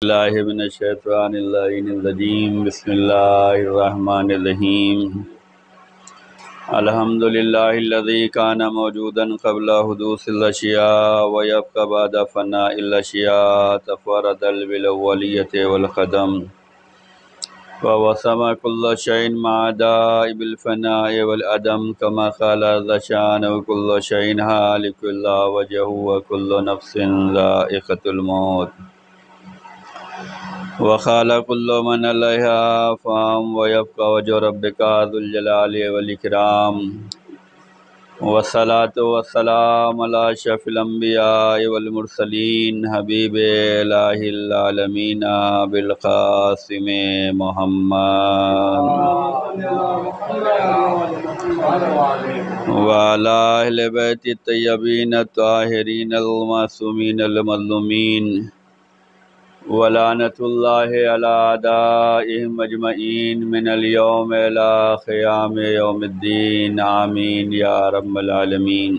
اللہ من الشیطان اللعین الرجیم بسم اللہ الرحمن الرحیم الحمد للہ الذی کان موجودا قبل حدوث الاشیاء ویبقى بعد فناء الاشیاء تفرد بالاولیۃ والقدم ووسم كل شيء مع دائب الفناء والعدم كما قال عز شانه كل شيء هالك إلا وجهه وكل نفس ذائقة الموت وقال كل من عليها فان ويبقى وجه ربك ذو الجلال والإكرام والصلاة والسلام على أشرف الأنبياء والمرسلين حبيب إله العالمين بالقاسم محمد وعلى أهل بيت الطيبين الطاهرين المعصومين المظلومين ولعنة الله على أعدائهم أجمعين من اليوم إلى قيام يوم الدين آمين يا رب العالمين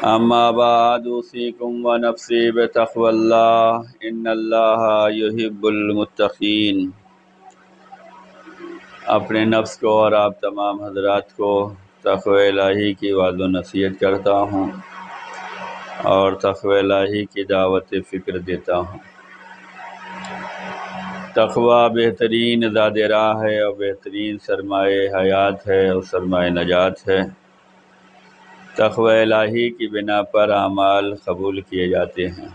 أما بعد أوصيكم ونفسي بتقوى الله إن الله يحب المتقين۔ اپنے نفس کو اور آپ تمام حضرات کو تقوی الہی کی وعظ و نصیحت کرتا ہوں اور تقوی الہی کی دعوت فکر دیتا ہوں۔ تقوی بہترین زاد راہ ہے اور بہترین سرمایہ حیات ہے اور سرمایہ نجات ہے۔ تقوی الہی کی بنا پر اعمال قبول کیے جاتے ہیں۔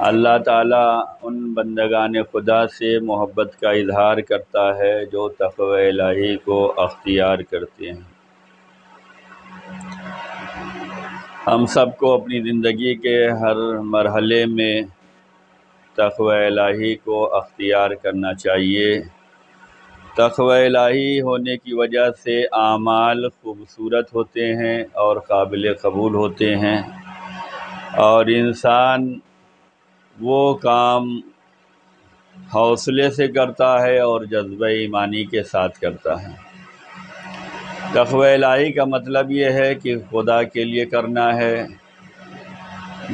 اللہ تعالیٰ ان بندگان خدا سے محبت کا اظہار کرتا ہے جو تقوی الہی کو اختیار کرتے ہیں۔ ہم سب کو اپنی زندگی کے ہر مرحلے میں تقوی الہی کو اختیار کرنا چاہیے۔ تقوی الہی ہونے کی وجہ سے اعمال خوبصورت ہوتے ہیں اور قابل قبول ہوتے ہیں، اور انسان وہ کام حوصلے سے کرتا ہے اور جذبہ ایمانی کے ساتھ کرتا ہے۔ تقوی الہی کا مطلب یہ ہے کہ خدا کے لیے کرنا ہے،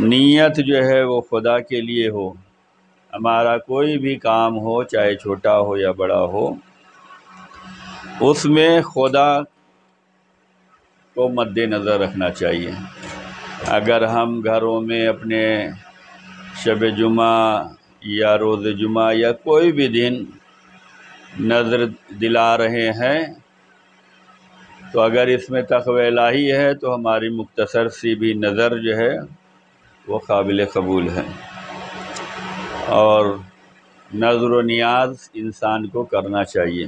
نیت جو ہے وہ خدا کے لیے ہو۔ ہمارا کوئی بھی کام ہو، چاہے چھوٹا ہو یا بڑا ہو، اس میں خدا کو مد نظر رکھنا چاہیے۔ اگر ہم گھروں میں اپنے شب جمعہ یا روز جمعہ یا کوئی بھی دن نظر دلا رہے ہیں، تو اگر اس میں تقوی الہی ہے تو ہماری مختصر سی بھی نظر جو ہے وہ قابل قبول ہے، اور نظر و نیاز انسان کو کرنا چاہیے۔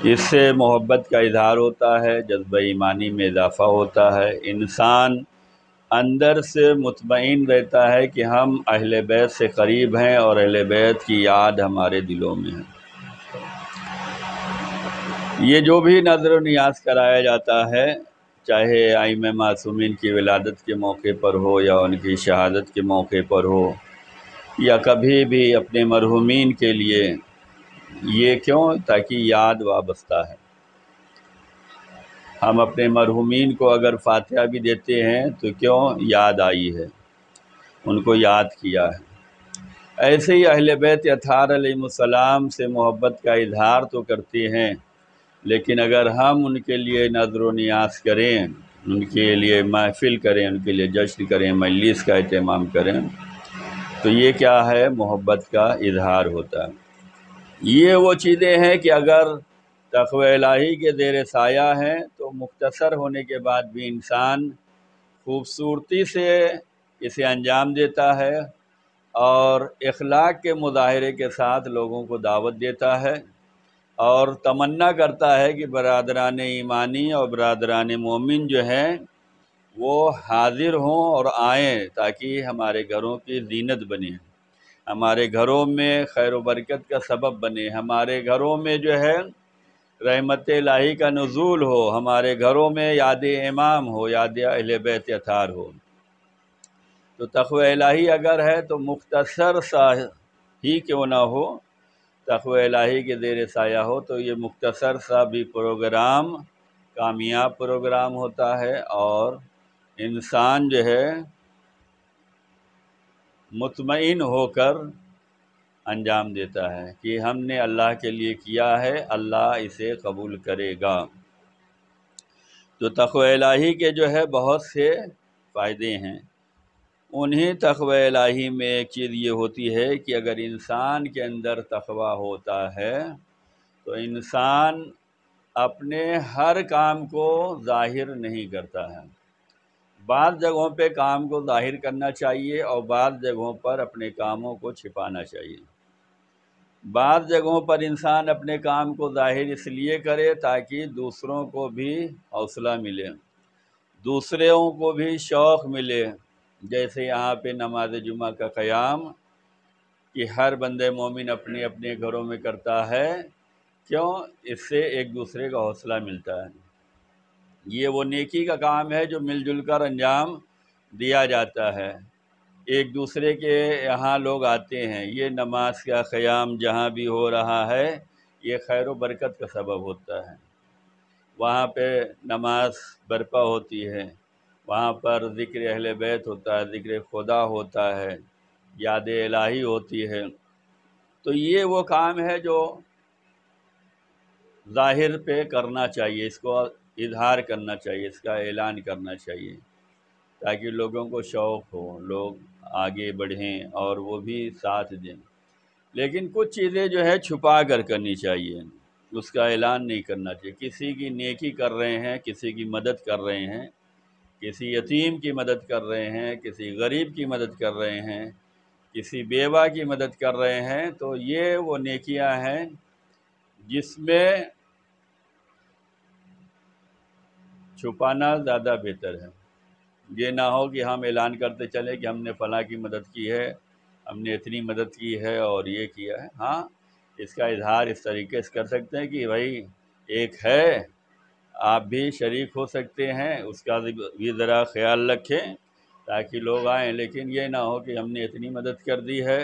اس سے محبت کا اظہار ہوتا ہے، جذبہ ایمانی میں اضافہ ہوتا ہے، انسان اندر سے مطمئن رہتا ہے کہ ہم اہل بیت سے قریب ہیں اور اہل بیت کی یاد ہمارے دلوں میں ہے۔ یہ جو بھی نظر و نیاز کرایا جاتا ہے، چاہے ائمہ معصومین کی ولادت کے موقع پر ہو یا ان کی شہادت کے موقع پر ہو یا کبھی بھی اپنے مرحومین کے لیے، یہ کیوں؟ تاکہ یاد وابستہ ہے۔ ہم اپنے مرحومین کو اگر فاتحہ بھی دیتے ہیں تو کیوں؟ یاد آئی ہے، ان کو یاد کیا ہے۔ ایسے ہی اہل بیت اطہار علیہم السلام سے محبت کا اظہار تو کرتے ہیں، لیکن اگر ہم ان کے لیے نظر و نیاز کریں، ان کے لیے محفل کریں، ان کے لیے جشن کریں، مجلس کا اہتمام کریں، تو یہ کیا ہے؟ محبت کا اظہار ہوتا ہے۔ یہ وہ چیزیں ہیں کہ اگر تقوی الہی کے زیر سایہ ہیں تو مختصر ہونے کے بعد بھی انسان خوبصورتی سے اسے انجام دیتا ہے اور اخلاق کے مظاہرے کے ساتھ لوگوں کو دعوت دیتا ہے، اور تمنا کرتا ہے کہ برادران ایمانی اور برادران مومن جو ہیں وہ حاضر ہوں اور آئیں، تاکہ ہمارے گھروں کی زینت بنے، ہمارے گھروں میں خیر و برکت کا سبب بنے، ہمارے گھروں میں جو ہے رحمت الہی کا نزول ہو، ہمارے گھروں میں یاد امام ہو، یاد اہل بیت اطہار ہو۔ تو تقوی الہی اگر ہے تو مختصر سا ہی کیوں نہ ہو، تقوی الہی کے زیر سایہ ہو، تو یہ مختصر سا بھی پروگرام کامیاب پروگرام ہوتا ہے، اور انسان جو ہے مطمئن ہو کر انجام دیتا ہے کہ ہم نے اللہ کے لیے کیا ہے، اللہ اسے قبول کرے گا۔ تو تقوی الہی کے جو ہے بہت سے فائدے ہیں۔ انہیں تقوی الہی میں ایک چیز یہ ہوتی ہے کہ اگر انسان کے اندر تقوی ہوتا ہے تو انسان اپنے ہر کام کو ظاہر نہیں کرتا ہے۔ بعض جگہوں پہ کام کو ظاہر کرنا چاہیے اور بعض جگہوں پر اپنے کاموں کو چھپانا چاہیے۔ بعض جگہوں پر انسان اپنے کام کو ظاہر اس لیے کرے تاکہ دوسروں کو بھی حوصلہ ملے، دوسروں کو بھی شوق ملے، جیسے یہاں پہ نماز جمعہ کا قیام کہ ہر بندے مومن اپنے اپنے گھروں میں کرتا ہے، کیوں؟ اس سے ایک دوسرے کا حوصلہ ملتا ہے۔ یہ وہ نیکی کا کام ہے جو مل جل کر انجام دیا جاتا ہے۔ ایک دوسرے کے یہاں لوگ آتے ہیں، یہ نماز کا قیام جہاں بھی ہو رہا ہے یہ خیر و برکت کا سبب ہوتا ہے۔ وہاں پہ نماز برپا ہوتی ہے، وہاں پر ذکر اہل بیت ہوتا ہے، ذکر خدا ہوتا ہے، یاد الہی ہوتی ہے۔ تو یہ وہ کام ہے جو ظاہر پہ کرنا چاہیے، اس کو اظہار کرنا چاہیے، اس کا اعلان کرنا چاہیے تاکہ لوگوں کو شوق ہو، لوگ آگے بڑھیں اور وہ بھی ساتھ دیں۔ لیکن کچھ چیزیں جو ہے چھپا کر کرنی چاہیے، اس کا اعلان نہیں کرنا چاہیے۔ کسی کی نیکی کر رہے ہیں، کسی کی مدد کر رہے ہیں، کسی یتیم کی مدد کر رہے ہیں، کسی غریب کی مدد کر رہے ہیں، کسی بیوہ کی مدد کر رہے ہیں، تو یہ وہ نیکیاں ہیں جس میں چھپانا زیادہ بہتر ہے۔ یہ نہ ہو کہ ہم اعلان کرتے چلیں کہ ہم نے فلاں کی مدد کی ہے، ہم نے اتنی مدد کی ہے اور یہ کیا ہے۔ ہاں، اس کا اظہار اس طریقے سے کر سکتے ہیں کہ بھائی ایک ہے، آپ بھی شریک ہو سکتے ہیں، اس کا بھی ذرا خیال رکھیں تاکہ لوگ آئیں۔ لیکن یہ نہ ہو کہ ہم نے اتنی مدد کر دی ہے،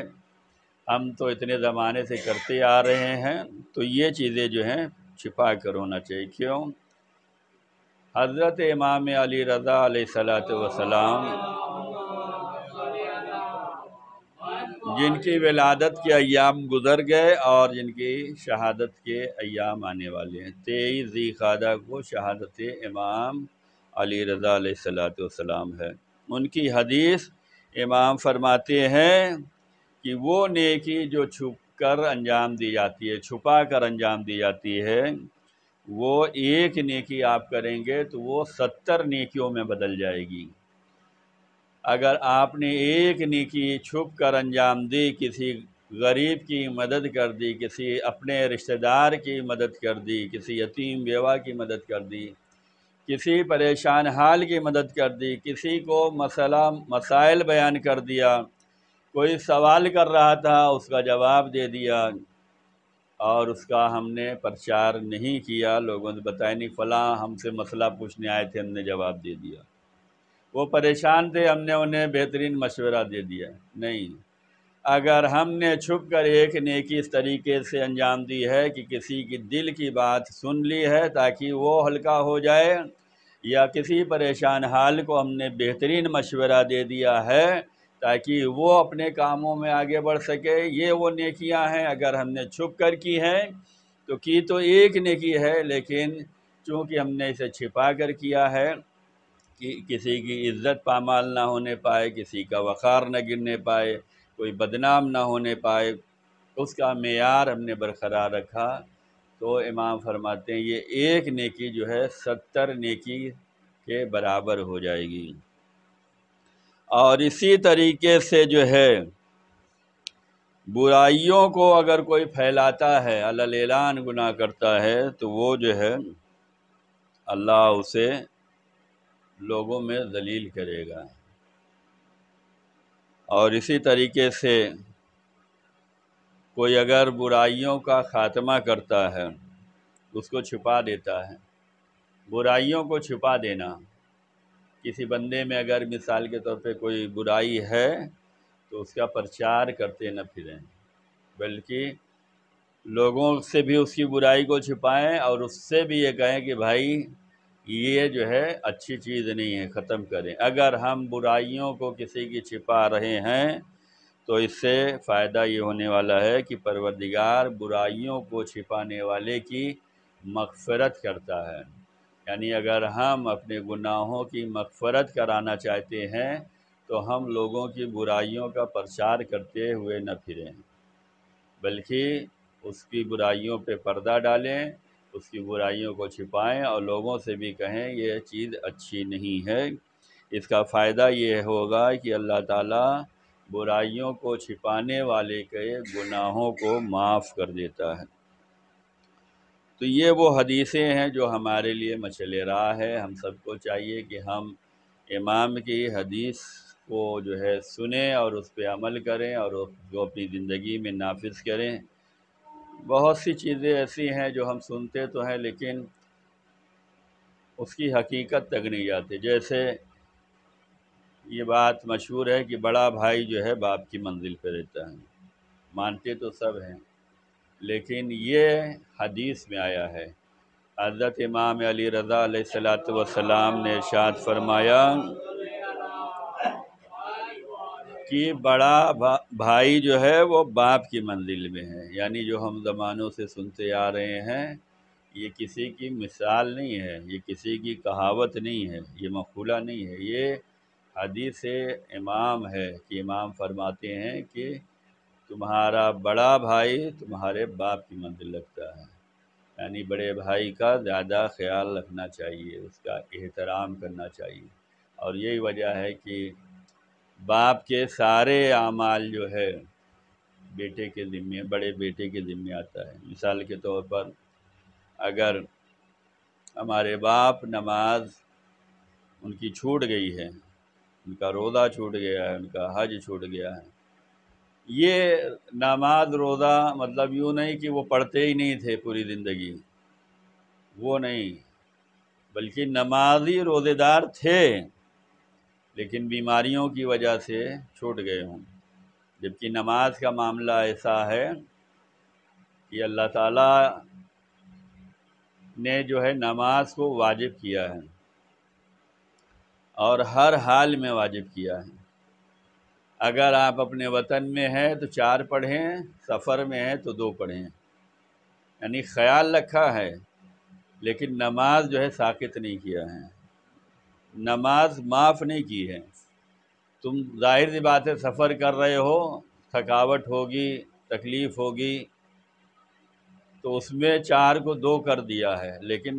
ہم تو اتنے زمانے سے کرتے آ رہے ہیں، تو یہ چیزیں جو ہیں چھپا کر ہونا چاہیے۔ کیوں؟ حضرت امام علی رضا علیہ السلام جن کی ولادت کے ایام گزر گئے اور جن کی شہادت کے ایام آنے والے ہیں، 23 ذی القعدہ کو شہادت امام علی رضا علیہ السلام ہے۔ ان کی حدیث امام فرماتے ہیں کہ وہ نیکی جو چھپ کر انجام دی جاتی ہے، چھپا کر انجام دی جاتی ہے، وہ ایک نیکی آپ کریں گے تو وہ 70 نیکیوں میں بدل جائے گی۔ اگر آپ نے ایک نیکی چھپ کر انجام دی، کسی غریب کی مدد کر دی، کسی اپنے رشتہ دار کی مدد کر دی، کسی یتیم بیوہ کی مدد کر دی، کسی پریشان حال کی مدد کر دی، کسی کو مسائل بیان کر دیا، کوئی سوال کر رہا تھا اس کا جواب دے دیا، اور اس کا ہم نے پرچار نہیں کیا، لوگوں نے بتایا نہیں فلاں ہم سے مسئلہ پوچھنے آئے تھے، ہم نے جواب دے دیا، وہ پریشان تھے، ہم نے انہیں بہترین مشورہ دے دیا۔ نہیں، اگر ہم نے چھپ کر ایک نیکی اس طریقے سے انجام دی ہے کہ کسی کی دل کی بات سن لی ہے تاکہ وہ ہلکا ہو جائے، یا کسی پریشان حال کو ہم نے بہترین مشورہ دے دیا ہے تاکہ وہ اپنے کاموں میں آگے بڑھ سکے، یہ وہ نیکیاں ہیں۔ اگر ہم نے چھپ کر کی ہیں تو ایک نیکی ہے، لیکن چونکہ ہم نے اسے چھپا کر کیا ہے کہ کسی کی عزت پامال نہ ہونے پائے، کسی کا وقار نہ گرنے پائے، کوئی بدنام نہ ہونے پائے، اس کا معیار ہم نے برقرار رکھا، تو امام فرماتے ہیں یہ ایک نیکی جو ہے 70 نیکی کے برابر ہو جائے گی۔ اور اسی طریقے سے جو ہے برائیوں کو اگر کوئی پھیلاتا ہے، علی اعلان گناہ کرتا ہے، تو وہ جو ہے اللہ اسے لوگوں میں ذلیل کرے گا۔ اور اسی طریقے سے کوئی اگر برائیوں کا خاتمہ کرتا ہے، اس کو چھپا دیتا ہے، برائیوں کو چھپا دینا، کسی بندے میں اگر مثال کے طور پہ کوئی برائی ہے تو اس کا پرچار کرتے نہ پھریں، بلکہ لوگوں سے بھی اس کی برائی کو چھپائیں اور اس سے بھی یہ کہیں کہ بھائی یہ جو ہے اچھی چیز نہیں ہے، ختم کریں۔ اگر ہم برائیوں کو کسی کی چھپا رہے ہیں تو اس سے فائدہ یہ ہونے والا ہے کہ پروردگار برائیوں کو چھپانے والے کی مغفرت کرتا ہے۔ یعنی اگر ہم اپنے گناہوں کی مغفرت کرانا چاہتے ہیں تو ہم لوگوں کی برائیوں کا پرچار کرتے ہوئے نہ پھریں، بلکہ اس کی برائیوں پہ پردہ ڈالیں، اس کی برائیوں کو چھپائیں اور لوگوں سے بھی کہیں یہ چیز اچھی نہیں ہے۔ اس کا فائدہ یہ ہوگا کہ اللہ تعالیٰ برائیوں کو چھپانے والے کے گناہوں کو معاف کر دیتا ہے۔ تو یہ وہ حدیثیں ہیں جو ہمارے لیے مشعل راہ ہے۔ ہم سب کو چاہیے کہ ہم امام کی حدیث کو جو ہے سنیں اور اس پہ عمل کریں اور جو اپنی زندگی میں نافذ کریں۔ بہت سی چیزیں ایسی ہیں جو ہم سنتے تو ہیں لیکن اس کی حقیقت تک نہیں جاتے۔ جیسے یہ بات مشہور ہے کہ بڑا بھائی جو ہے باپ کی منزل پہ رہتا ہے، مانتے تو سب ہیں، لیکن یہ حدیث میں آیا ہے۔ حضرت امام علی رضا علیہ الصلوۃ والسلام نے ارشاد فرمایا کہ بڑا بھائی جو ہے وہ باپ کی منزل میں ہے، یعنی جو ہم زمانوں سے سنتے آ رہے ہیں یہ کسی کی مثال نہیں ہے، یہ کسی کی کہاوت نہیں ہے، یہ مقولہ نہیں ہے، یہ حدیث امام ہے کہ امام فرماتے ہیں کہ تمہارا بڑا بھائی تمہارے باپ کی منزل رکھتا ہے، یعنی بڑے بھائی کا زیادہ خیال رکھنا چاہیے، اس کا احترام کرنا چاہیے۔ اور یہی وجہ ہے کہ باپ کے سارے اعمال جو ہے بیٹے کے ذمے، بڑے بیٹے کے ذمے آتا ہے۔ مثال کے طور پر اگر ہمارے باپ نماز ان کی چھوٹ گئی ہے، ان کا روزہ چھوٹ گیا ہے، ان کا حج چھوٹ گیا ہے، یہ نماز روزہ مطلب یوں نہیں کہ وہ پڑھتے ہی نہیں تھے پوری زندگی، وہ نہیں، بلکہ نمازی روزے دار تھے لیکن بیماریوں کی وجہ سے چھوٹ گئے ہوں۔ جبکہ نماز کا معاملہ ایسا ہے کہ اللہ تعالیٰ نے جو ہے نماز کو واجب کیا ہے اور ہر حال میں واجب کیا ہے۔ اگر آپ اپنے وطن میں ہیں تو 4 پڑھیں، سفر میں ہیں تو 2 پڑھیں، یعنی خیال رکھا ہے لیکن نماز جو ہے ساقط نہیں کیا ہے، نماز معاف نہیں کی ہے۔ تم ظاہر سی بات ہے سفر کر رہے ہو، تھکاوٹ ہوگی، تکلیف ہوگی، تو اس میں 4 کو 2 کر دیا ہے، لیکن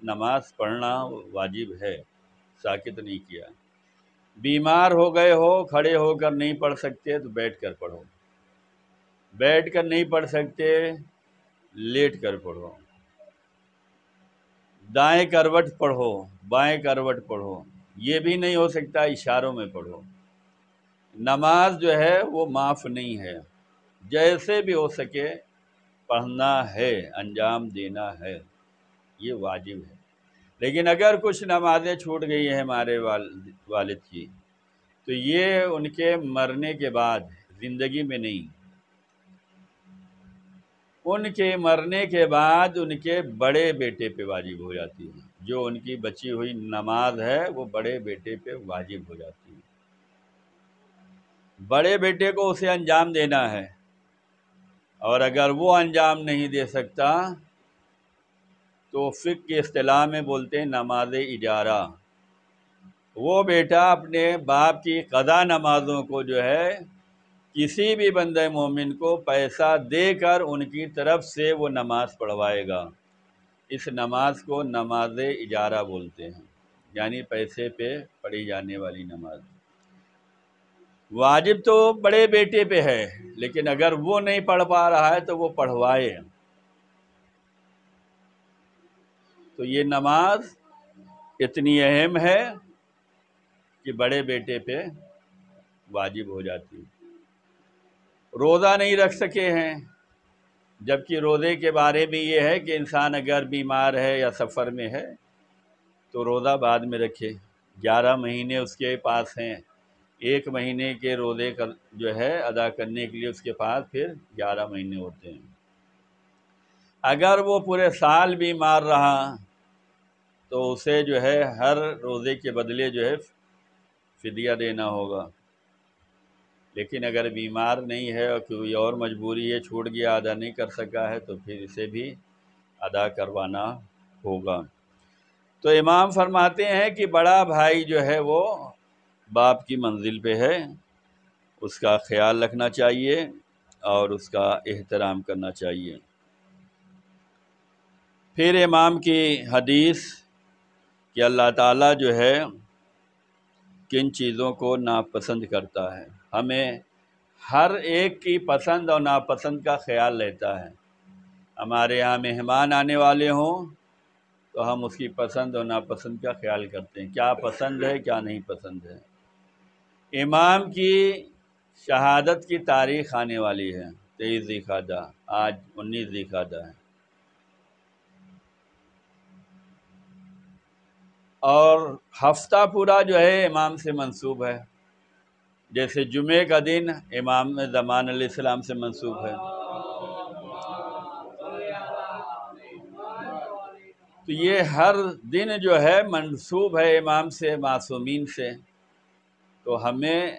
نماز پڑھنا واجب ہے، ساقط نہیں کیا۔ بیمار ہو گئے ہو، کھڑے ہو کر نہیں پڑھ سکتے تو بیٹھ کر پڑھو، بیٹھ کر نہیں پڑھ سکتے لیٹ کر پڑھو، دائیں کروٹ پڑھو، بائیں کروٹ پڑھو، یہ بھی نہیں ہو سکتا اشاروں میں پڑھو۔ نماز جو ہے وہ معاف نہیں ہے، جیسے بھی ہو سکے پڑھنا ہے، انجام دینا ہے، یہ واجب ہے۔ لیکن اگر کچھ نمازیں چھوٹ گئی ہیں ہمارے والد کی تو یہ ان کے مرنے کے بعد، زندگی میں نہیں، ان کے مرنے کے بعد ان کے بڑے بیٹے پہ واجب ہو جاتی ہے۔ جو ان کی بچی ہوئی نماز ہے وہ بڑے بیٹے پہ واجب ہو جاتی ہے، بڑے بیٹے کو اسے انجام دینا ہے، اور اگر وہ انجام نہیں دے سکتا تو فقہ کی اصطلاح میں بولتے ہیں نماز اجارہ، وہ بیٹا اپنے باپ کی قضا نمازوں کو جو ہے کسی بھی بندہ مومن کو پیسہ دے کر ان کی طرف سے وہ نماز پڑھوائے گا۔ اس نماز کو نماز اجارہ بولتے ہیں، یعنی پیسے پہ پڑھی جانے والی نماز۔ واجب تو بڑے بیٹے پہ ہے لیکن اگر وہ نہیں پڑھ پا رہا ہے تو وہ پڑھوائے۔ تو یہ نماز اتنی اہم ہے کہ بڑے بیٹے پہ واجب ہو جاتی ہے۔ روزہ نہیں رکھ سکے ہیں، جبکہ روزے کے بارے میں یہ ہے کہ انسان اگر بیمار ہے یا سفر میں ہے تو روزہ بعد میں رکھے، 11 مہینے اس کے پاس ہیں، 1 مہینے کے روزے کا جو ہے ادا کرنے کے لیے اس کے پاس پھر 11 مہینے ہوتے ہیں۔ اگر وہ پورے سال بیمار رہا تو اسے جو ہے ہر روزے کے بدلے جو ہے فدیہ دینا ہوگا۔ لیکن اگر بیمار نہیں ہے اور کوئی اور مجبوری ہے، چھوٹ گیا، ادا نہیں کر سکا ہے، تو پھر اسے بھی ادا کروانا ہوگا۔ تو امام فرماتے ہیں کہ بڑا بھائی جو ہے وہ باپ کی منزل پہ ہے، اس کا خیال رکھنا چاہیے اور اس کا احترام کرنا چاہیے۔ پھر امام کی حدیث کہ اللہ تعالیٰ جو ہے کن چیزوں کو ناپسند کرتا ہے، ہمیں ہر ایک کی پسند اور ناپسند کا خیال رہتا ہے۔ ہمارے یہاں مہمان آنے والے ہوں تو ہم اس کی پسند اور ناپسند کا خیال کرتے ہیں، کیا پسند ہے کیا نہیں پسند ہے۔ امام کی شہادت کی تاریخ آنے والی ہے 23 ذی القعدہ، آج 19 ذی القعدہ ہے، اور ہفتہ پورا جو ہے امام سے منسوب ہے، جیسے جمعے کا دن امام زمان علیہ السلام سے منسوب ہے۔ تو یہ ہر دن جو ہے منسوب ہے امام سے، معصومین سے، تو ہمیں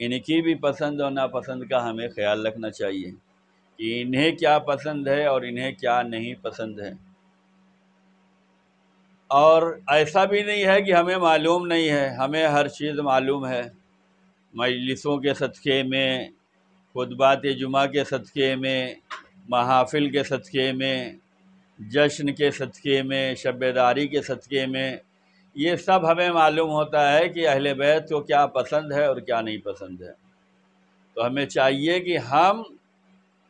ان کی بھی پسند اور ناپسند کا ہمیں خیال رکھنا چاہیے کہ انہیں کیا پسند ہے اور انہیں کیا نہیں پسند ہے۔ اور ایسا بھی نہیں ہے کہ ہمیں معلوم نہیں ہے، ہمیں ہر چیز معلوم ہے، مجلسوں کے صدقے میں، خطبات جمعہ کے صدقے میں، محافل کے صدقے میں، جشن کے صدقے میں، شب بیداری کے صدقے میں، یہ سب ہمیں معلوم ہوتا ہے کہ اہل بیت کو کیا پسند ہے اور کیا نہیں پسند ہے۔ تو ہمیں چاہیے کہ ہم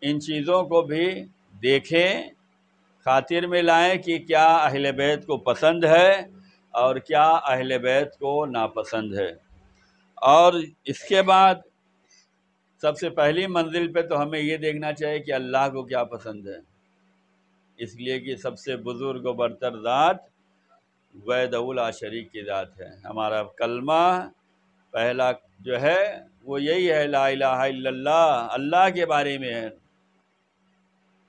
ان چیزوں کو بھی دیکھیں، خاطر میں لائیں کہ کیا اہل بیت کو پسند ہے اور کیا اہل بیت کو ناپسند ہے۔ اور اس کے بعد سب سے پہلی منزل پہ تو ہمیں یہ دیکھنا چاہیے کہ اللہ کو کیا پسند ہے، اس لیے کہ سب سے بزرگ و برتر ذات وحدہ لا شریک کی ذات ہے۔ ہمارا کلمہ پہلا جو ہے وہ یہی ہے، لا الہ الا اللہ، اللہ کے بارے میں ہے۔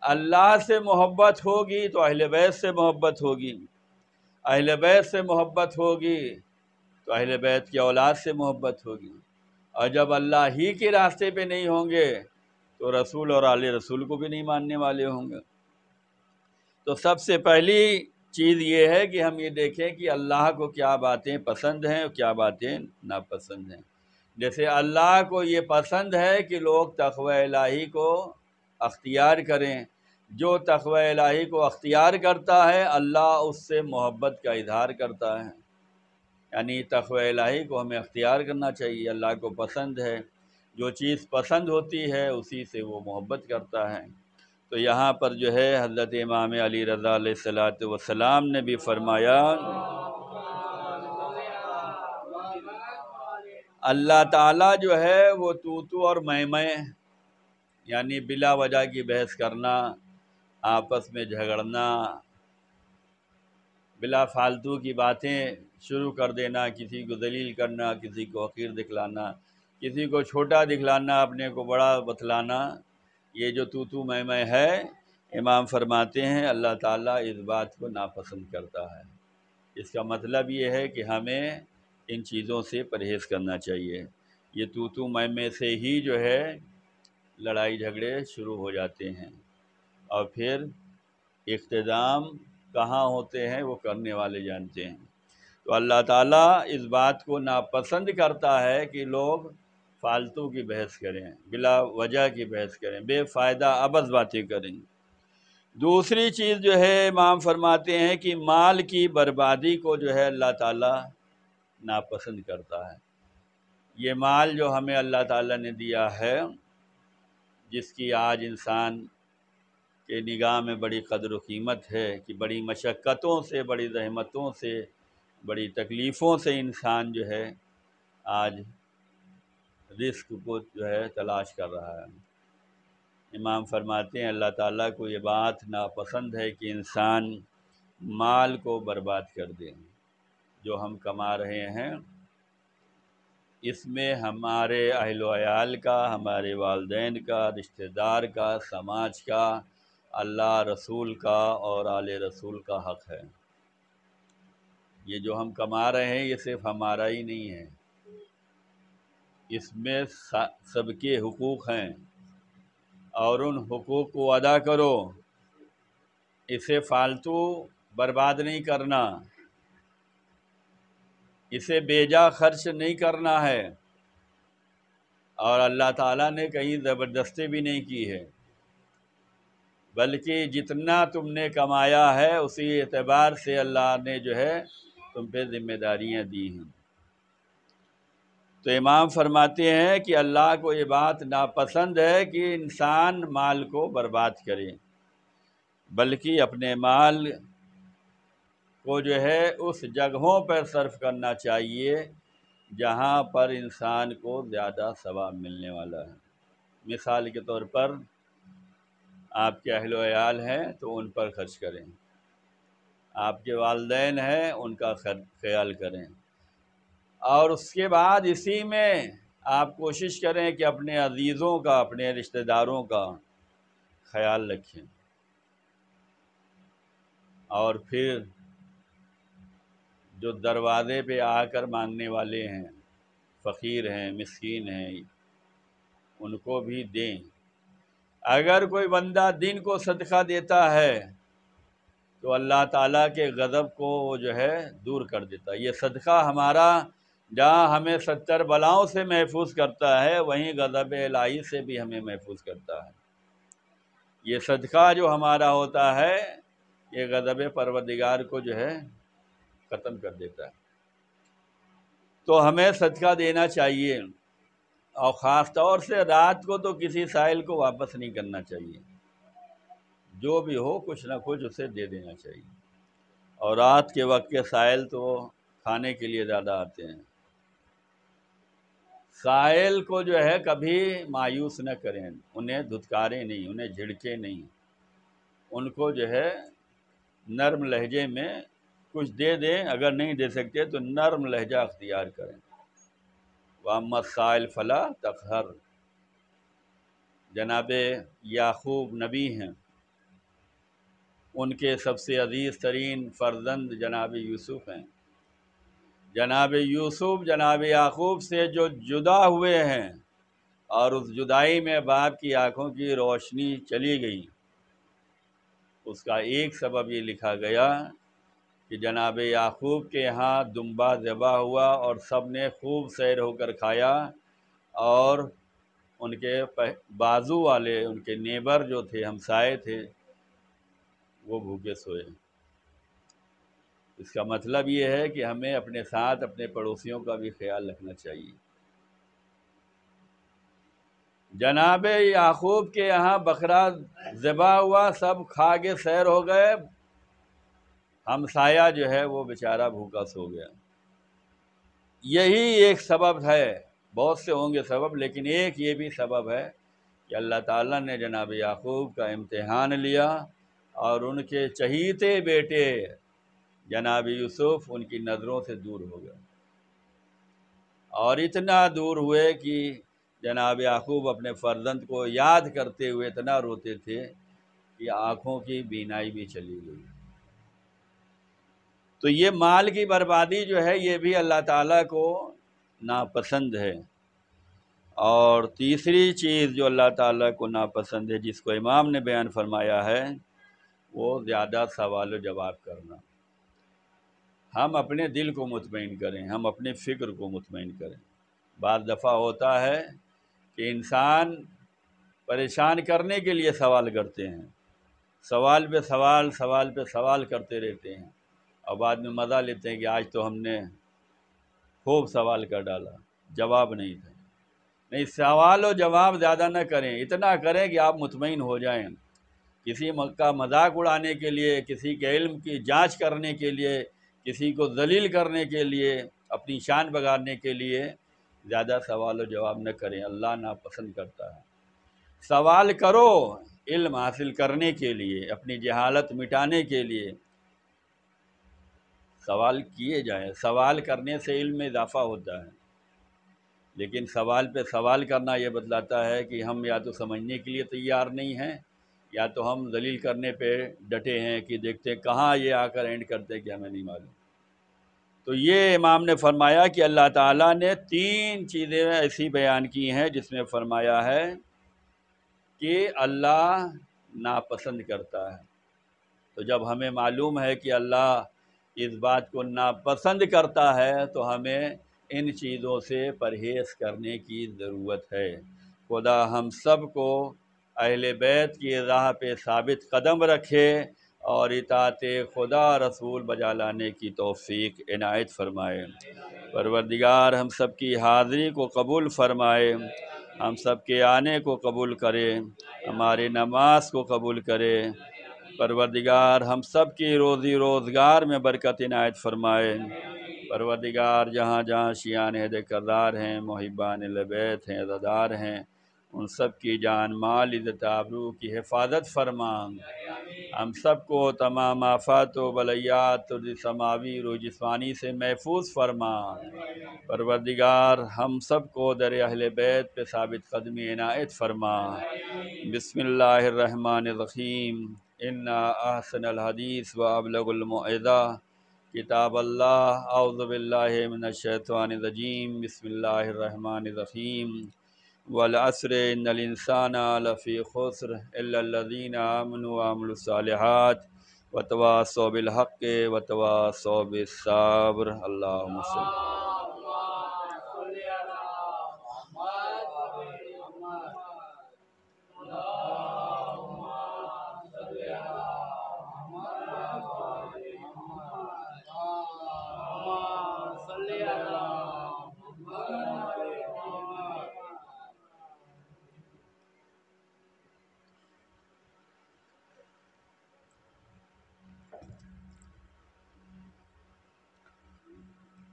اللہ سے محبت ہوگی تو اہل بیت سے محبت ہوگی، اہل بیت سے محبت ہوگی تو اہل بیت کی اولاد سے محبت ہوگی، اور جب اللہ ہی کے راستے پہ نہیں ہوں گے تو رسول اور آل رسول کو بھی نہیں ماننے والے ہوں گے۔ تو سب سے پہلی چیز یہ ہے کہ ہم یہ دیکھیں کہ اللہ کو کیا باتیں پسند ہیں اور کیا باتیں ناپسند ہیں۔ جیسے اللہ کو یہ پسند ہے کہ لوگ تقوی الہی کو اختیار کریں، جو تقوی الہی کو اختیار کرتا ہے اللہ اس سے محبت کا اظہار کرتا ہے، یعنی تقوی الہی کو ہمیں اختیار کرنا چاہیے۔ اللہ کو پسند ہے، جو چیز پسند ہوتی ہے اسی سے وہ محبت کرتا ہے۔ تو یہاں پر جو ہے حضرت امام علی رضا علیہ الصلوۃ والسلام نے بھی فرمایا، اللہ تعالیٰ جو ہے وہ تو اور میں، یعنی بلا وجہ کی بحث کرنا، آپس میں جھگڑنا، بلا فالتو کی باتیں شروع کر دینا، کسی کو ذلیل کرنا، کسی کو حقیر دکھلانا، کسی کو چھوٹا دکھلانا، اپنے کو بڑا بتلانا، یہ جو تو میں ہے، امام فرماتے ہیں اللہ تعالیٰ اس بات کو ناپسند کرتا ہے۔ اس کا مطلب یہ ہے کہ ہمیں ان چیزوں سے پرہیز کرنا چاہیے۔ یہ تو میں سے ہی جو ہے لڑائی جھگڑے شروع ہو جاتے ہیں، اور پھر اختتام کہاں ہوتے ہیں وہ کرنے والے جانتے ہیں۔ تو اللہ تعالیٰ اس بات کو ناپسند کرتا ہے کہ لوگ فالتو کی بحث کریں، بلا وجہ کی بحث کریں، بے فائدہ عبث باتیں کریں۔ دوسری چیز جو ہے امام فرماتے ہیں کہ مال کی بربادی کو جو ہے اللہ تعالیٰ ناپسند کرتا ہے۔ یہ مال جو ہمیں اللہ تعالیٰ نے دیا ہے، جس کی آج انسان کے نگاہ میں بڑی قدر و قیمت ہے، کہ بڑی مشقتوں سے، بڑی زحمتوں سے، بڑی تکلیفوں سے انسان جو ہے آج رزق کو جو ہے تلاش کر رہا ہے۔ امام فرماتے ہیں اللہ تعالیٰ کو یہ بات ناپسند ہے کہ انسان مال کو برباد کر دے۔ جو ہم کما رہے ہیں اس میں ہمارے اہل و عیال کا، ہمارے والدین کا، رشتہ دار کا، سماج کا، اللہ رسول کا اور آل رسول کا حق ہے۔ یہ جو ہم کما رہے ہیں یہ صرف ہمارا ہی نہیں ہے، اس میں سب کے حقوق ہیں اور ان حقوق کو ادا کرو، اسے فالتو برباد نہیں کرنا، اسے بیجا خرچ نہیں کرنا ہے، اور اللہ تعالیٰ نے کہیں زبردستی بھی نہیں کی ہے، بلکہ جتنا تم نے کمایا ہے اسی اعتبار سے اللہ نے جو ہے تم پہ ذمہ داریاں دی ہیں۔ تو امام فرماتے ہیں کہ اللہ کو یہ بات ناپسند ہے کہ انسان مال کو برباد کرے، بلکہ اپنے مال کو جو ہے اس جگہوں پر صرف کرنا چاہیے جہاں پر انسان کو زیادہ ثواب ملنے والا ہے۔ مثال کے طور پر آپ کے اہل و عیال ہیں تو ان پر خرچ کریں، آپ کے والدین ہیں ان کا خیال کریں، اور اس کے بعد اسی میں آپ کوشش کریں کہ اپنے عزیزوں کا، اپنے رشتہ داروں کا خیال رکھیں، اور پھر جو دروازے پہ آ کر مانگنے والے ہیں، فقیر ہیں، مسکین ہیں، ان کو بھی دیں۔ اگر کوئی بندہ دن کو صدقہ دیتا ہے تو اللہ تعالیٰ کے غضب کو وہ جو ہے دور کر دیتا ہے۔ یہ صدقہ ہمارا جہاں ہمیں 70 بلاؤں سے محفوظ کرتا ہے، وہیں غضب الہی سے بھی ہمیں محفوظ کرتا ہے۔ یہ صدقہ جو ہمارا ہوتا ہے یہ غضب پروردگار کو جو ہے ختم کر دیتا ہے۔ تو ہمیں صدقہ دینا چاہیے، اور خاص طور سے رات کو تو کسی سائل کو واپس نہیں کرنا چاہیے، جو بھی ہو کچھ نہ کچھ اسے دے دینا چاہیے۔ اور رات کے وقت کے سائل تو کھانے کے لیے زیادہ آتے ہیں، سائل کو جو ہے کبھی مایوس نہ کریں، انہیں دھتکاریں نہیں، انہیں جھڑکیں نہیں، ان کو جو ہے نرم لہجے میں کچھ دے دیں، اگر نہیں دے سکتے تو نرم لہجہ اختیار کریں۔ وَأَمَّا السَّائِلَ فَلَا تَقْهَرْ، جناب یعقوب نبی ہیں، ان کے سب سے عزیز ترین فرزند جناب یوسف ہیں۔ جناب یوسف جناب یعقوب سے جو جدا ہوئے ہیں اور اس جدائی میں باپ کی آنکھوں کی روشنی چلی گئی، اس کا ایک سبب یہ لکھا گیا کہ جناب یعقوب کے ہاں دمبا ذبح ہوا اور سب نے خوب سیر ہو کر کھایا، اور ان کے بازو والے، ان کے نیبر جو تھے، ہمسائے تھے، وہ بھوکے سوئے۔ اس کا مطلب یہ ہے کہ ہمیں اپنے ساتھ اپنے پڑوسیوں کا بھی خیال رکھنا چاہیے۔ جناب یعقوب کے یہاں بکرا ذبح ہوا، سب کھا کے سیر ہو گئے، ہمسایہ جو ہے وہ بیچارہ بھوکا سو گیا۔ یہی ایک سبب ہے، بہت سے ہوں گے سبب، لیکن ایک یہ بھی سبب ہے کہ اللہ تعالیٰ نے جناب یعقوب کا امتحان لیا، اور ان کے چہیتے بیٹے جناب یوسف ان کی نظروں سے دور ہو گئے، اور اتنا دور ہوئے کہ جناب یعقوب اپنے فرزند کو یاد کرتے ہوئے اتنا روتے تھے کہ آنکھوں کی بینائی بھی چلی گئی۔ تو یہ مال کی بربادی جو ہے یہ بھی اللہ تعالیٰ کو ناپسند ہے۔ اور تیسری چیز جو اللہ تعالیٰ کو ناپسند ہے، جس کو امام نے بیان فرمایا ہے، وہ زیادہ سوال و جواب کرنا۔ ہم اپنے دل کو مطمئن کریں، ہم اپنے فکر کو مطمئن کریں۔ بعض دفعہ ہوتا ہے کہ انسان پریشان کرنے کے لیے سوال کرتے ہیں، سوال پہ سوال، سوال پہ سوال کرتے رہتے ہیں، اور بعد میں مزہ لیتے ہیں کہ آج تو ہم نے خوب سوال کر ڈالا، جواب نہیں تھا۔ نہیں، سوال و جواب زیادہ نہ کریں، اتنا کریں کہ آپ مطمئن ہو جائیں۔ کسی کا مذاق اڑانے کے لیے، کسی کے علم کی جانچ کرنے کے لیے، کسی کو ذلیل کرنے کے لیے، اپنی شان بگاڑنے کے لیے زیادہ سوال و جواب نہ کریں، اللہ ناپسند کرتا ہے۔ سوال کرو علم حاصل کرنے کے لیے، اپنی جہالت مٹانے کے لیے سوال کیے جائیں، سوال کرنے سے علم میں اضافہ ہوتا ہے، لیکن سوال پہ سوال کرنا یہ بتلاتا ہے کہ ہم یا تو سمجھنے کے لیے تیار نہیں ہیں، یا تو ہم ذلیل کرنے پہ ڈٹے ہیں کہ دیکھتے کہاں یہ آ کر اینڈ کرتے کہ ہمیں نہیں معلوم۔ تو یہ امام نے فرمایا کہ اللہ تعالیٰ نے 3 چیزیں ایسی بیان کی ہیں جس میں فرمایا ہے کہ اللہ ناپسند کرتا ہے۔ تو جب ہمیں معلوم ہے کہ اللہ اس بات کو ناپسند کرتا ہے تو ہمیں ان چیزوں سے پرہیز کرنے کی ضرورت ہے۔ خدا ہم سب کو اہل بیت کی راہ پہ ثابت قدم رکھے اور اطاعت خدا رسول بجا لانے کی توفیق عنایت فرمائے۔ پروردگار ہم سب کی حاضری کو قبول فرمائے، ہم سب کے آنے کو قبول کرے، ہماری نماز کو قبول کرے۔ پروردگار ہم سب کی روزی روزگار میں برکت عنایت فرمائے۔ پروردگار جہاں جہاں شیعان ہدایت کردار ہیں، محبان اہل بیت ہیں، عزادار ہیں، ان سب کی جان مال عزت آبرو کی حفاظت فرما۔ ہم سب کو تمام آفات و بلیات و سماوی و جسمانی سے محفوظ فرما۔ پروردگار ہم سب کو در اہل بیت پہ ثابت قدمی عنایت فرما۔ بسم اللہ الرحمن الرحیم۔ انا احسن الحدیث و ابلغ الموعظہ کتاب اللہ۔ اعوذ باللہ من الشیطان الرجیم۔ بسم اللہ الرحمن الرحیم۔ والعصر ان الانسان لفی خسر الا الذین آمنوا وعملوا الصالحات وتواصوا بالحق وتواصوا بالصبر۔ اللہم صل۔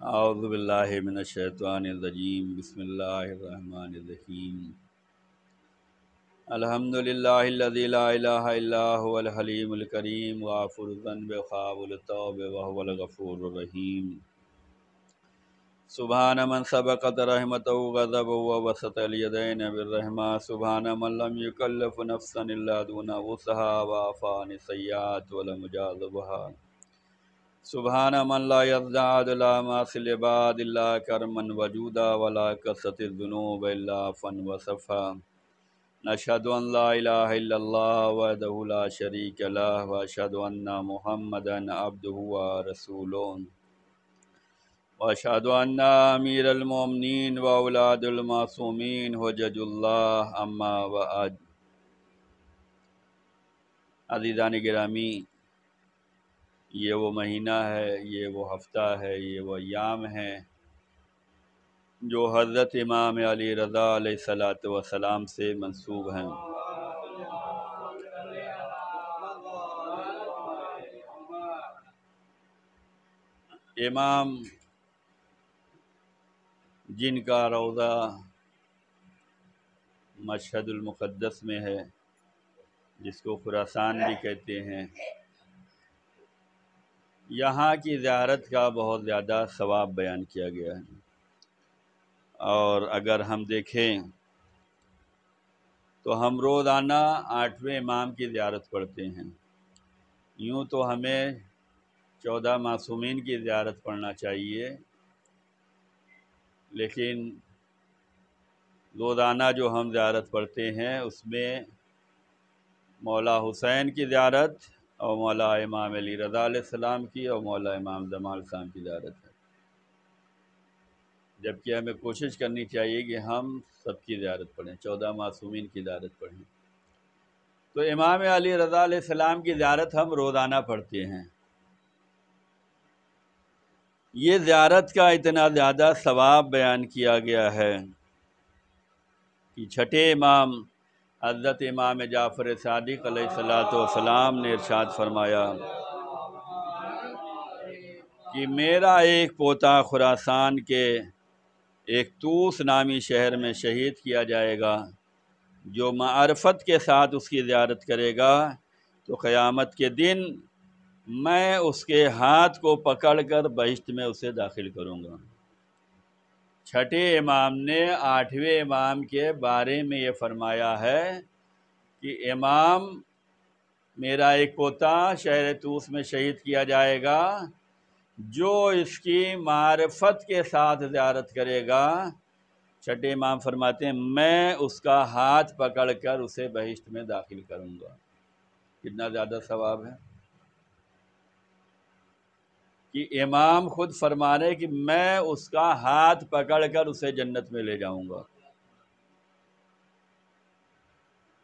اعوذ باللہ من الشیطان الرجیم۔ بسم اللہ الرحمن الرحیم۔ الحمد للہ الذی لا الہ الا هو الحلیم الکریم غافر الذنب قابل التوب وهو الغفور الرحیم۔ سبحان من سبقت رحمتہ غضبہ وبسط الیدین بالرحمہ۔ سبحان من لم یکلف نفسا الا دون وسعها وعفى عن السیئات ولم یعذبها۔ سبحان من لا يزداد لا معاصي العباد الا کرما وجودا ولا كثرة الذنوب الا عفوا وصفا۔ نشهد ان لا اله الا الله وحده لا شريك له واشهد ان محمدا عبده ورسوله واشهد ان امیر المؤمنین واولاد المعصومین حجج اللہ اما بعد۔ عزیزان گرامی، یہ وہ مہینہ ہے، یہ وہ ہفتہ ہے، یہ وہ ایام ہیں جو حضرت امام علی رضا علیہ الصلاۃ والسلام سے منسوب ہیں۔ امام جن کا روضہ مشہد المقدس میں ہے، جس کو خراسان بھی کہتے ہیں، یہاں کی زیارت کا بہت زیادہ ثواب بیان کیا گیا ہے۔ اور اگر ہم دیکھیں تو ہم روزانہ 8ویں امام کی زیارت پڑھتے ہیں۔ یوں تو ہمیں 14 معصومین کی زیارت پڑھنا چاہیے، لیکن روزانہ جو ہم زیارت پڑھتے ہیں اس میں مولا حسین کی زیارت اور مولا امام علی رضا علیہ السلام کی اور مولا امام جمال صاحب کی زیارت ہے، جبکہ ہمیں کوشش کرنی چاہیے کہ ہم سب کی زیارت پڑھیں، 14 معصومین کی زیارت پڑھیں۔ تو امام علی رضا علیہ السلام کی زیارت ہم روزانہ پڑھتے ہیں۔ یہ زیارت کا اتنا زیادہ ثواب بیان کیا گیا ہے کہ چھٹے امام حضرت امام جعفر صادق علیہ السلام نے ارشاد فرمایا کہ میرا ایک پوتا خراسان کے ایک طوس نامی شہر میں شہید کیا جائے گا، جو معرفت کے ساتھ اس کی زیارت کرے گا تو قیامت کے دن میں اس کے ہاتھ کو پکڑ کر بہشت میں اسے داخل کروں گا۔ چھٹے امام نے 8ویں امام کے بارے میں یہ فرمایا ہے کہ امام میرا ایک پوتا شہر طوس میں شہید کیا جائے گا، جو اس کی معرفت کے ساتھ زیارت کرے گا، چھٹے امام فرماتے ہیں میں اس کا ہاتھ پکڑ کر اسے بہشت میں داخل کروں گا۔ کتنا زیادہ ثواب ہے کہ امام خود فرما رہے کہ میں اس کا ہاتھ پکڑ کر اسے جنت میں لے جاؤں گا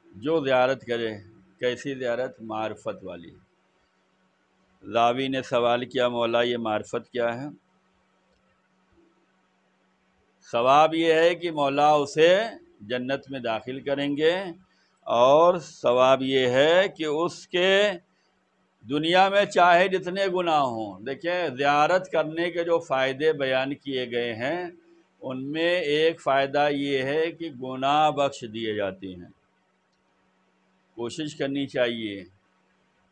جو زیارت کرے۔ کیسی زیارت؟ معرفت والی۔ راوی نے سوال کیا مولا یہ معرفت کیا ہے؟ ثواب یہ ہے کہ مولا اسے جنت میں داخل کریں گے، اور ثواب یہ ہے کہ اس کے دنیا میں چاہے جتنے گناہ ہوں، دیکھیں زیارت کرنے کے جو فائدے بیان کیے گئے ہیں ان میں ایک فائدہ یہ ہے کہ گناہ بخش دیے جاتے ہیں۔ کوشش کرنی چاہیے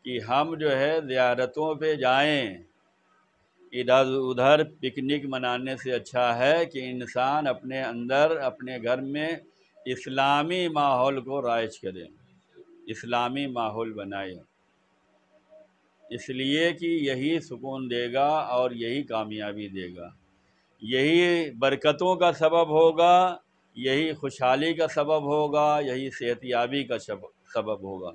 کہ ہم جو ہے زیارتوں پہ جائیں، ادھر ادھر پکنک منانے سے اچھا ہے کہ انسان اپنے اندر اپنے گھر میں اسلامی ماحول کو رائج کرے، اسلامی ماحول بنائے، اس لیے کہ یہی سکون دے گا اور یہی کامیابی دے گا، یہی برکتوں کا سبب ہوگا، یہی خوشحالی کا سبب ہوگا، یہی صحت یابی کا سبب ہوگا۔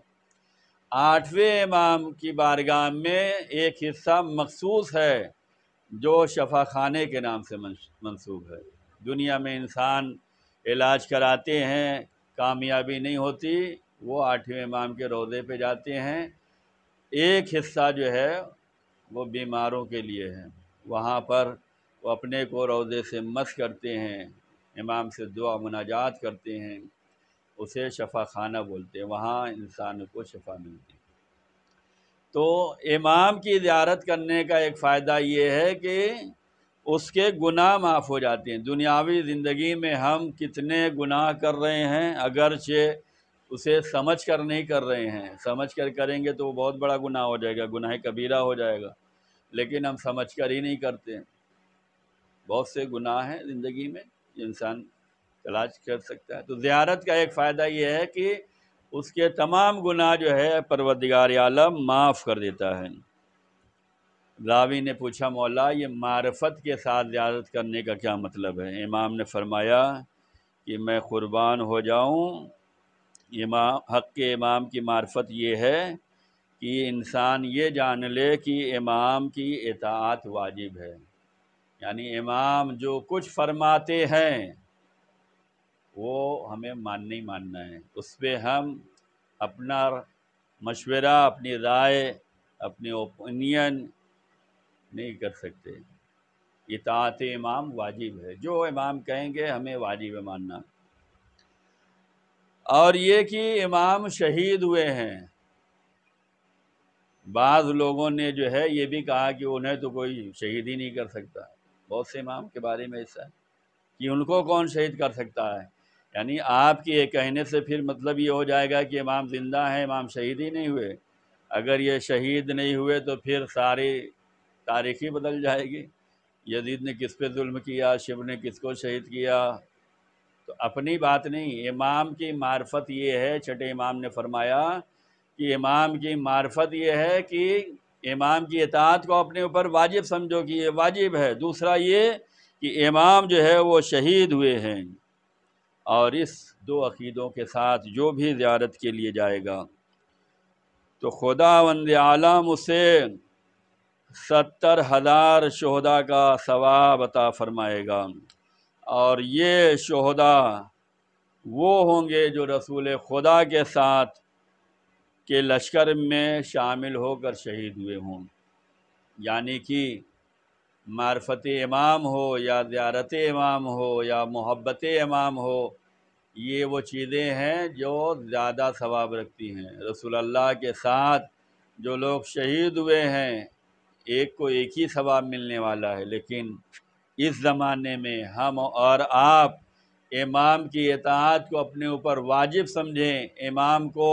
8ویں امام کی بارگاہ میں ایک حصہ مخصوص ہے جو شفا خانے کے نام سے منسوب ہے۔ دنیا میں انسان علاج کراتے ہیں، کامیابی نہیں ہوتی، وہ 8ویں امام کے روضے پہ جاتے ہیں۔ ایک حصہ جو ہے وہ بیماروں کے لیے ہے، وہاں پر وہ اپنے کو روضے سے مس کرتے ہیں، امام سے دعا مناجات کرتے ہیں، اسے شفا خانہ بولتے ہیں، وہاں انسان کو شفا ملتی ہے۔ تو امام کی زیارت کرنے کا ایک فائدہ یہ ہے کہ اس کے گناہ معاف ہو جاتے ہیں۔ دنیاوی زندگی میں ہم کتنے گناہ کر رہے ہیں، اگرچہ اسے سمجھ کر نہیں کر رہے ہیں، سمجھ کر کریں گے تو وہ بہت بڑا گناہ ہو جائے گا، گناہ کبیرہ ہو جائے گا، لیکن ہم سمجھ کر ہی نہیں کرتے۔ بہت سے گناہ ہیں زندگی میں جو انسان تلاش کر سکتا ہے۔ تو زیارت کا ایک فائدہ یہ ہے کہ اس کے تمام گناہ جو ہے پروردگار عالم معاف کر دیتا ہے۔ راوی نے پوچھا مولا یہ معرفت کے ساتھ زیارت کرنے کا کیا مطلب ہے؟ امام نے فرمایا کہ میں قربان ہو جاؤں، حق کے امام کی معرفت یہ ہے کہ انسان یہ جان لے کہ امام کی اطاعت واجب ہے، یعنی امام جو کچھ فرماتے ہیں وہ ہمیں ماننا ہی ماننا ہے، اس پہ ہم اپنا مشورہ، اپنی رائے، اپنی اوپینین نہیں کر سکتے۔ اطاعت امام واجب ہے، جو امام کہیں گے ہمیں واجب ہے ماننا۔ اور یہ کہ امام شہید ہوئے ہیں، بعض لوگوں نے جو ہے یہ بھی کہا کہ انہیں تو کوئی شہید ہی نہیں کر سکتا، بہت سے امام کے بارے میں ایسا ہے کہ ان کو کون شہید کر سکتا ہے، یعنی آپ کے ایک کہنے سے پھر مطلب یہ ہو جائے گا کہ امام زندہ ہیں، امام شہید ہی نہیں ہوئے۔ اگر یہ شہید نہیں ہوئے تو پھر ساری تاریخ ہی بدل جائے گی، یزید نے کس پہ ظلم کیا، شبر نے کس کو شہید کیا، تو اپنی بات نہیں۔ امام کی معرفت یہ ہے، چھٹے امام نے فرمایا کہ امام کی معرفت یہ ہے کہ امام کی اطاعت کو اپنے اوپر واجب سمجھو کہ یہ واجب ہے۔ دوسرا یہ کہ امام جو ہے وہ شہید ہوئے ہیں، اور اس دو عقیدوں کے ساتھ جو بھی زیارت کے لیے جائے گا تو خداوند عالم اسے 70,000 شہداء کا ثواب عطا فرمائے گا، اور یہ شہداء وہ ہوں گے جو رسول خدا کے ساتھ کے لشکر میں شامل ہو کر شہید ہوئے ہوں، یعنی کہ معرفت امام ہو یا زیارت امام ہو یا محبت امام ہو، یہ وہ چیزیں ہیں جو زیادہ ثواب رکھتی ہیں۔ رسول اللہ کے ساتھ جو لوگ شہید ہوئے ہیں ایک کو ایک ہی ثواب ملنے والا ہے، لیکن اس زمانے میں ہم اور آپ امام کی اطاعت کو اپنے اوپر واجب سمجھیں، امام کو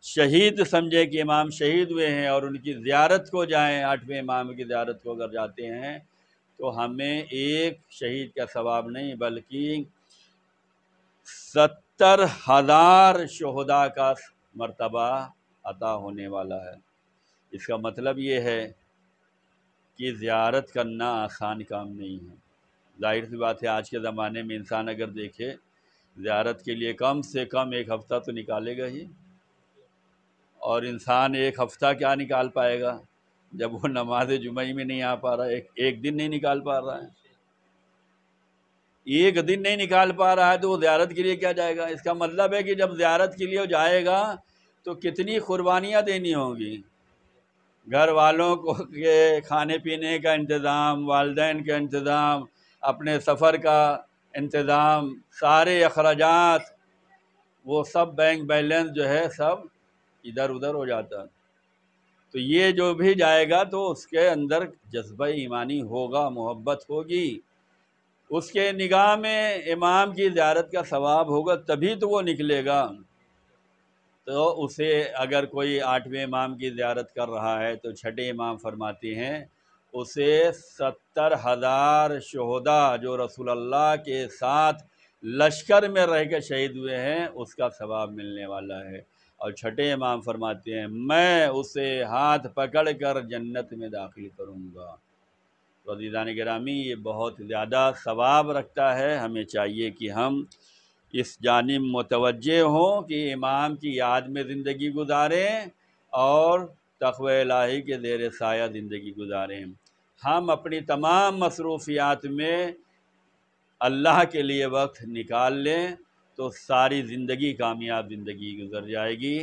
شہید سمجھیں کہ امام شہید ہوئے ہیں، اور ان کی زیارت کو جائیں، 8ویں امام کی زیارت کو اگر جاتے ہیں تو ہمیں ایک شہید کا ثواب نہیں بلکہ 70,000 شہداء کا مرتبہ عطا ہونے والا ہے۔ اس کا مطلب یہ ہے کی زیارت کرنا آسان کام نہیں ہے۔ ظاہر سی بات ہے آج کے زمانے میں انسان اگر دیکھے زیارت کے لیے کم سے کم ایک ہفتہ تو نکالے گا ہی، اور انسان ایک ہفتہ کیا نکال پائے گا جب وہ نماز جمعہ میں نہیں آ پا رہا، ایک دن نہیں نکال پا رہا ہے، ایک دن نہیں نکال پا رہا ہے تو وہ زیارت کے لیے کیا جائے گا؟ اس کا مطلب ہے کہ جب زیارت کے لیے وہ جائے گا تو کتنی قربانیاں دینی ہوں گی، گھر والوں کو کے کھانے پینے کا انتظام، والدین کا انتظام، اپنے سفر کا انتظام، سارے اخراجات، وہ سب بینک بیلنس جو ہے سب ادھر ادھر ہو جاتا ہے۔ تو یہ جو بھی جائے گا تو اس کے اندر جذبہ ایمانی ہوگا، محبت ہوگی، اس کے نگاہ میں امام کی زیارت کا ثواب ہوگا، تبھی تو وہ نکلے گا۔ تو اسے اگر کوئی 8ویں امام کی زیارت کر رہا ہے تو چھٹے امام فرماتے ہیں اسے 70,000 شہداء جو رسول اللہ کے ساتھ لشکر میں رہ کے شہید ہوئے ہیں اس کا ثواب ملنے والا ہے۔ اور چھٹے امام فرماتے ہیں میں اسے ہاتھ پکڑ کر جنت میں داخل کروں گا۔ تو عزیزان گرامی یہ بہت زیادہ ثواب رکھتا ہے، ہمیں چاہیے کہ ہم اس جانب متوجہ ہوں کہ امام کی یاد میں زندگی گزاریں اور تقوی الہی کے زیر سایہ زندگی گزاریں۔ ہم اپنی تمام مصروفیات میں اللہ کے لیے وقت نکال لیں تو ساری زندگی کامیاب زندگی گزر جائے گی،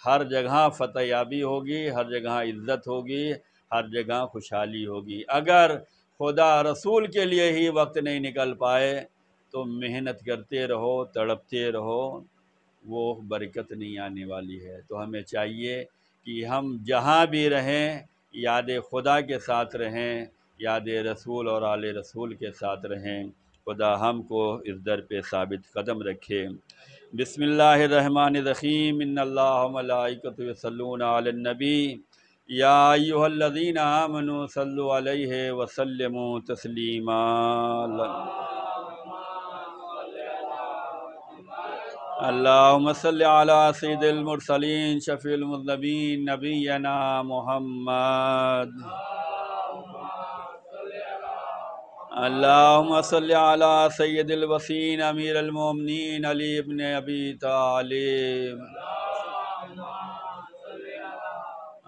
ہر جگہ فتح یابی ہوگی، ہر جگہ عزت ہوگی، ہر جگہ خوشحالی ہوگی۔ اگر خدا رسول کے لیے ہی وقت نہیں نکل پائے تو محنت کرتے رہو، تڑپتے رہو، وہ برکت نہیں آنے والی ہے۔ تو ہمیں چاہیے کہ ہم جہاں بھی رہیں یاد خدا کے ساتھ رہیں، یاد رسول اور آل رسول کے ساتھ رہیں۔ خدا ہم کو اس در پہ ثابت قدم رکھے۔ بسم اللہ الرحمن الرحیم، ان اللہ و ملائکتہ یصلون علی النبی یا ایھا الذین آمنوا صلوا علیہ وسلموا تسلیما۔ اللہم صل علی سید المرسلین شفیع المذنبین نبینا محمد۔ اللہم صل علی سید الوصین امیر المومنین علی ابن ابی طالب۔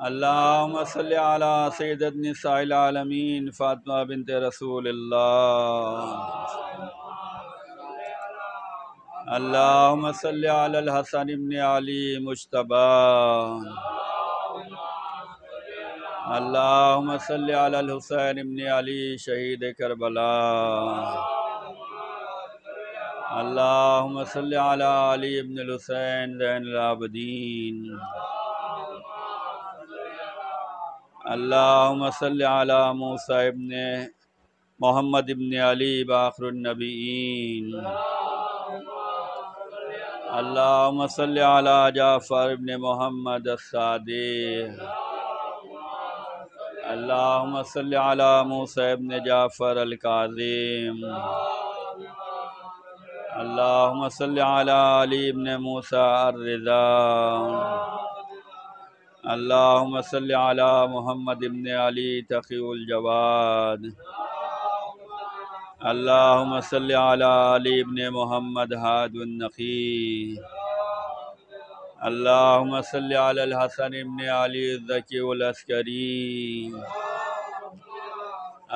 اللہم صل علی سیدۃ نساء العالمین فاطمہ بنت رسول اللہ۔ اللہم صل علی الحسن ابن علی مجتبی۔ اللہم صل علی الحسین ابن علی شہید کربلا۔ اللہم صل علی علی ابن الحسین زین العابدین۔ اللہم صل علی موسیٰ ابن محمد ابن علی باخر النبیین۔ اللہم صل علی جعفر ابن محمد الصادق۔ اللہم صل علی موسیٰ ابن جعفر الکاظم۔ اللہم صل علی علی ابن موسیٰ الرضا۔ اللہم صل علی محمد ابن علی تقی الجواد۔ اللہم صل علی علی ابن محمد ہاد النقی۔ اللہم صل علی الحسن ابن علی الذکی العسکری۔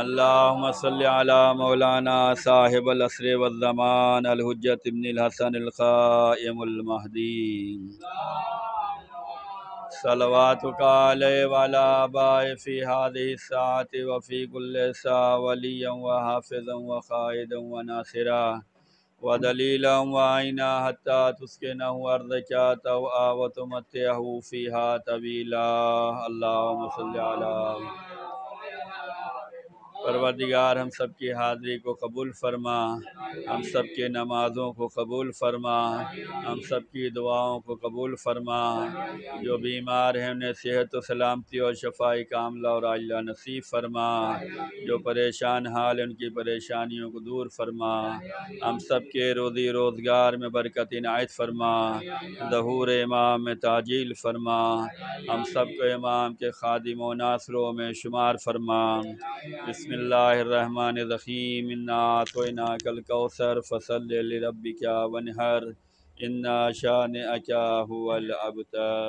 اللہم صل علی مولانا صاحب العصر والزمان الحجۃ ابن الحسن القائم المہدی۔ صلواتک علیہ وعلی آبائہ فی ہذہ الساعۃ وفی کل ساعۃ ولیا وحافظا وقائدا وناصرا ودلیلا وعینا حتی تسکنہ ارضک طوعا وتمتعہ فیہا طویلا۔ اللہم صل علی پروردگار ہم سب کی حاضری کو قبول فرما، ہم سب کے نمازوں کو قبول فرما، ہم سب کی دعاؤں کو قبول فرما، جو بیمار ہیں انہیں صحت و سلامتی اور شفاء کاملہ اور عاجلہ نصیب فرما، جو پریشان حال ہیں ان کی پریشانیوں کو دور فرما، ہم سب کے روزی روزگار میں برکت عنایت فرما، ظہور امام میں تعجیل فرما، ہم سب کو امام کے خادم و ناصروں میں شمار فرما۔ بسم اللہ الرحمن الرحیم، انا اعطیناک الکوثر فصل لربک وانحر، ان شانئک ھو الابتر۔